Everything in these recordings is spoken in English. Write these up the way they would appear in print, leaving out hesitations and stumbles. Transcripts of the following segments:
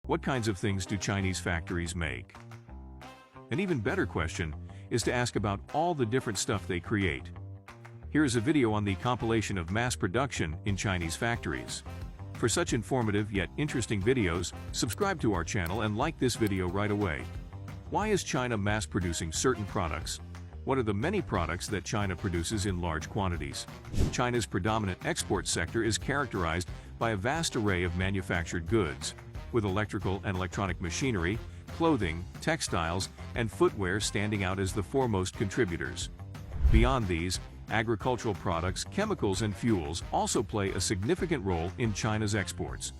What kinds of things do Chinese factories make? An even better question is to ask about all the different stuff they create. Here is a video on the compilation of mass production in Chinese factories. For such informative yet interesting videos, subscribe to our channel and like this video right away. Why is China mass producing certain products? What are the many products that China produces in large quantities? China's predominant export sector is characterized by a vast array of manufactured goods, with electrical and electronic machinery, clothing, textiles, and footwear standing out as the foremost contributors. Beyond these, agricultural products, chemicals, and fuels also play a significant role in China's exports.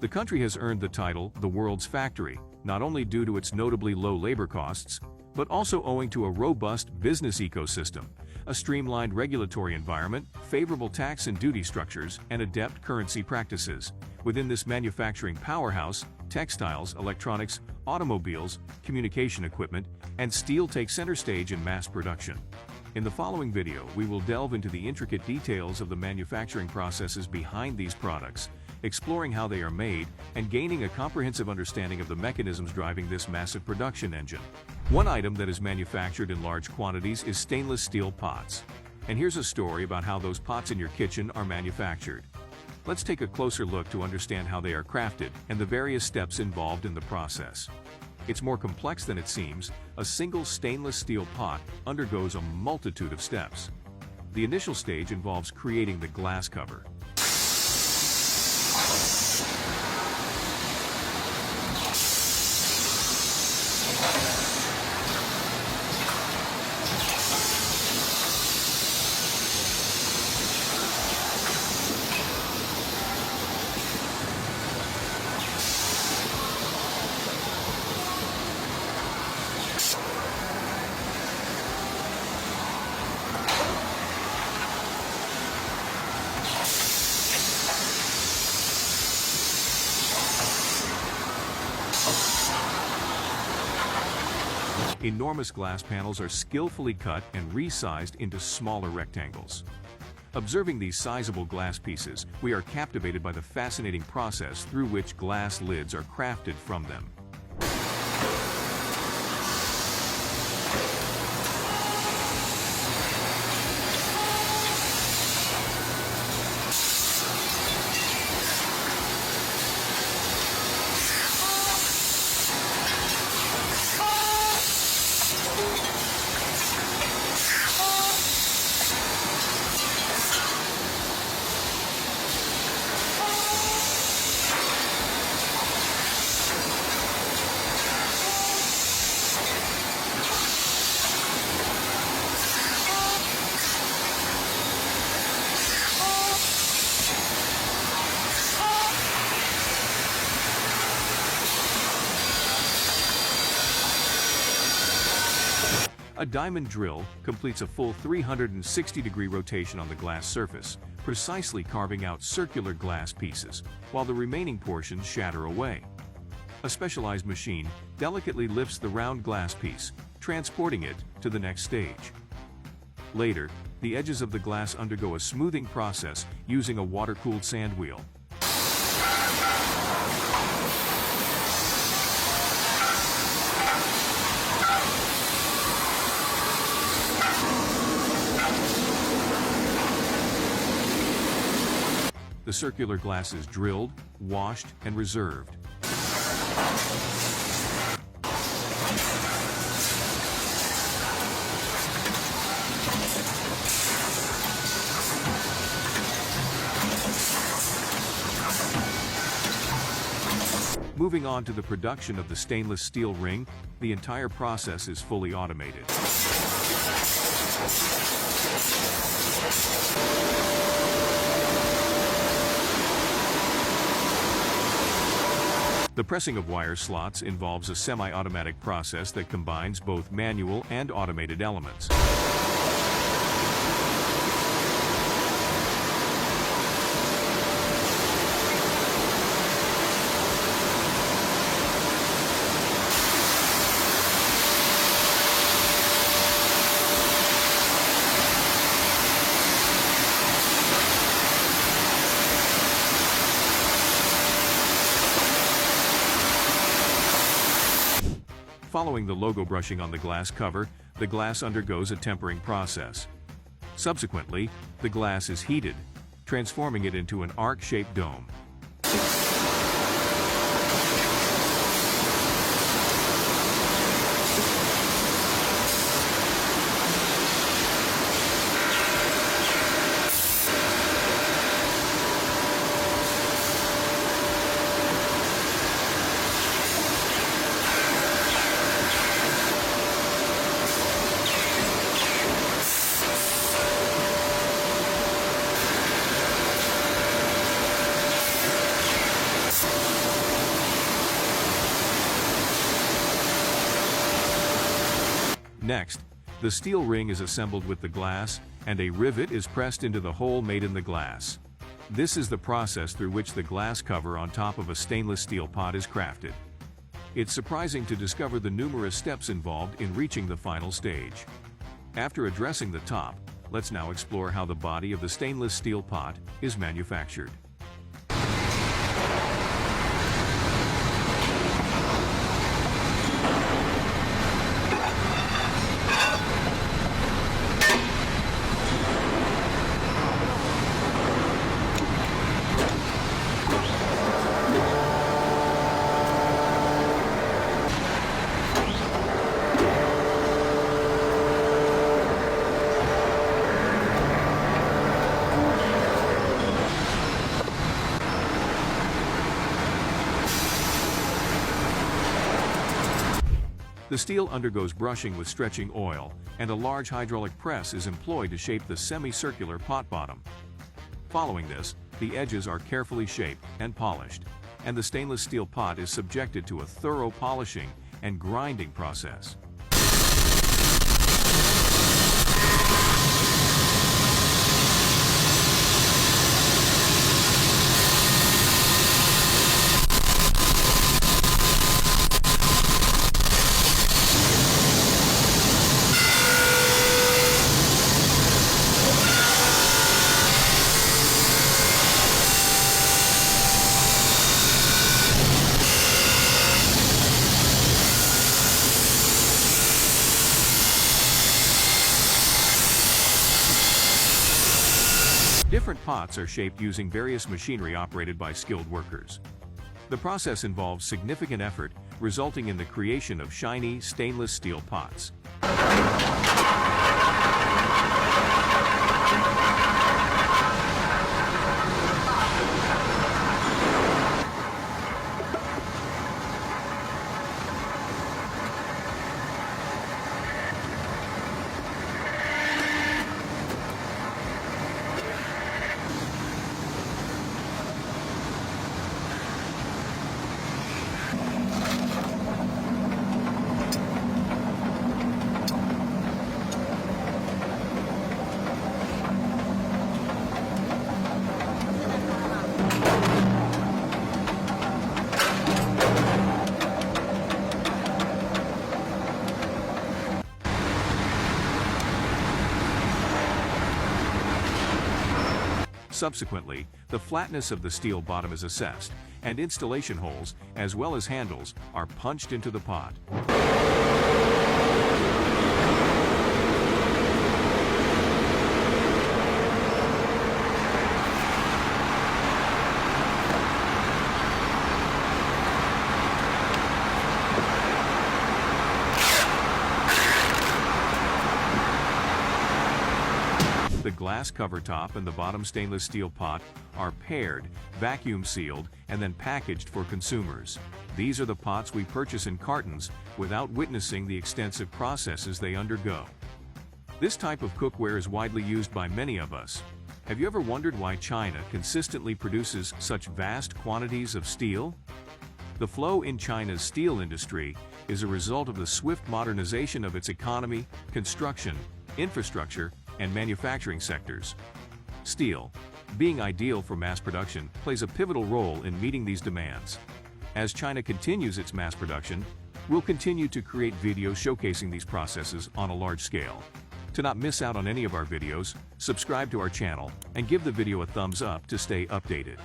The country has earned the title the world's factory, not only due to its notably low labor costs, but also owing to a robust business ecosystem, a streamlined regulatory environment, favorable tax and duty structures, and adept currency practices. Within this manufacturing powerhouse, textiles, electronics, automobiles, communication equipment, and steel take center stage in mass production. In the following video, we will delve into the intricate details of the manufacturing processes behind these products, exploring how they are made, and gaining a comprehensive understanding of the mechanisms driving this massive production engine. One item that is manufactured in large quantities is stainless steel pots. And here's a story about how those pots in your kitchen are manufactured. Let's take a closer look to understand how they are crafted and the various steps involved in the process. It's more complex than it seems. A single stainless steel pot undergoes a multitude of steps. The initial stage involves creating the glass cover. Enormous glass panels are skillfully cut and resized into smaller rectangles. Observing these sizable glass pieces, we are captivated by the fascinating process through which glass lids are crafted from them. A diamond drill completes a full 360-degree rotation on the glass surface, precisely carving out circular glass pieces, while the remaining portions shatter away. A specialized machine delicately lifts the round glass piece, transporting it to the next stage. Later, the edges of the glass undergo a smoothing process using a water-cooled sand wheel. The circular glass is drilled, washed, and reserved. Moving on to the production of the stainless steel ring, the entire process is fully automated. The pressing of wire slots involves a semi-automatic process that combines both manual and automated elements. Following the logo brushing on the glass cover, the glass undergoes a tempering process. Subsequently, the glass is heated, transforming it into an arc-shaped dome. Next, the steel ring is assembled with the glass, and a rivet is pressed into the hole made in the glass. This is the process through which the glass cover on top of a stainless steel pot is crafted. It's surprising to discover the numerous steps involved in reaching the final stage. After addressing the top, let's now explore how the body of the stainless steel pot is manufactured. The steel undergoes brushing with stretching oil, and a large hydraulic press is employed to shape the semicircular pot bottom. Following this, the edges are carefully shaped and polished, and the stainless steel pot is subjected to a thorough polishing and grinding process. Different pots are shaped using various machinery operated by skilled workers. The process involves significant effort, resulting in the creation of shiny stainless steel pots. Subsequently, the flatness of the steel bottom is assessed, and installation holes, as well as handles, are punched into the pot. The glass cover top and the bottom stainless steel pot are paired, vacuum sealed, and then packaged for consumers. These are the pots we purchase in cartons without witnessing the extensive processes they undergo. This type of cookware is widely used by many of us. Have you ever wondered why China consistently produces such vast quantities of steel? The flow in China's steel industry is a result of the swift modernization of its economy, construction, infrastructure, and manufacturing sectors. Steel, being ideal for mass production, plays a pivotal role in meeting these demands. As China continues its mass production, we'll continue to create videos showcasing these processes on a large scale. To not miss out on any of our videos, subscribe to our channel and give the video a thumbs up to stay updated.